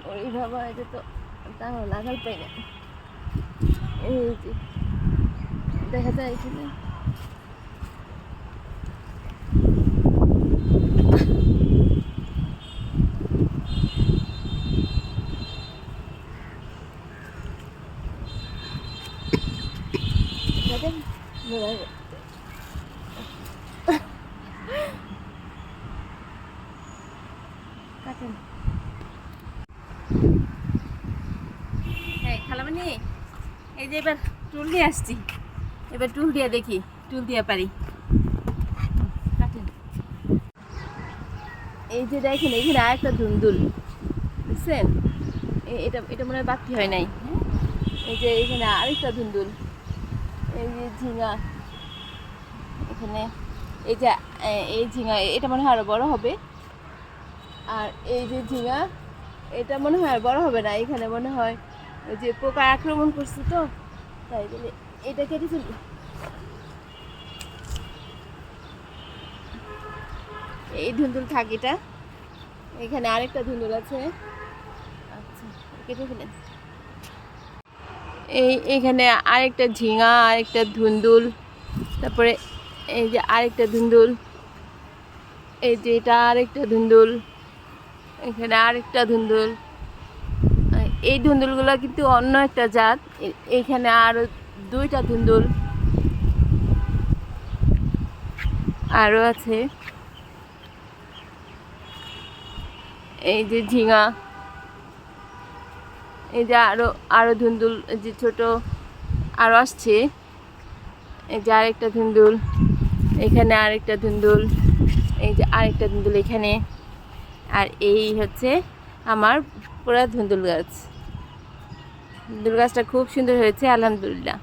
ওই ভাবা এটা তো তাও লাগাল পাই না। এই যে দেখা যায় এখানে কাটেন। হ্যাঁ খালামানি, এই যে এবার টুল দিয়ে আসছি, এবার টুল দিয়ে দেখি টুল দিয়ে পারি। কাটেন। এই যে দেখেন এখানে আরেকটা ধুন্দুল বুঝছেন, এটা এটা মনে হয় বাকি হয় নাই। এই যে এখানে আরেকটা ধুন্দুল, এই যে ঝিঙা এখানে, এই যে এই ঝিঙা এটা মনে হয় আরো বড় হবে। আর এই যে ঝিঙা এটা মনে হয় আর বড় হবে না, এখানে মনে হয় ওই যে পোকা আক্রমণ করছে তো তাই বলে এটা কেটে ফেলি। এই ধুন্দুল থাক, এটা এখানে আরেকটা ধুন্দুল আছে। আচ্ছা কেটে ফেলেন। এইখানে আরেকটা ঝিঙা, আরেকটা ধুন্দুল, তারপরে এই যে আরেকটা ধুন্দুল, এই যে এটা আরেকটা ধুন্দুল, এখানে আরেকটা ধুন্দুল। এই ধুন্দুলগুলো কিন্তু অন্য একটা জাত। এইখানে আরো দুইটা ধুন্দুল আরো আছে। এই যে ঝিঙা, এই যে আরো আরো ধুন্দুল, যে ছোট আরো আসছে। এই যে আরেকটা ধুন্দুল, এখানে আরেকটা ধুন্দুল, এই যে আরেকটা ধুন্দুল এখানে। আর এই হচ্ছে আমার পুরা ধুন্দুল গাছ। ধুন্দুল গাছটা খুব সুন্দর হয়েছে আলহামদুলিল্লাহ।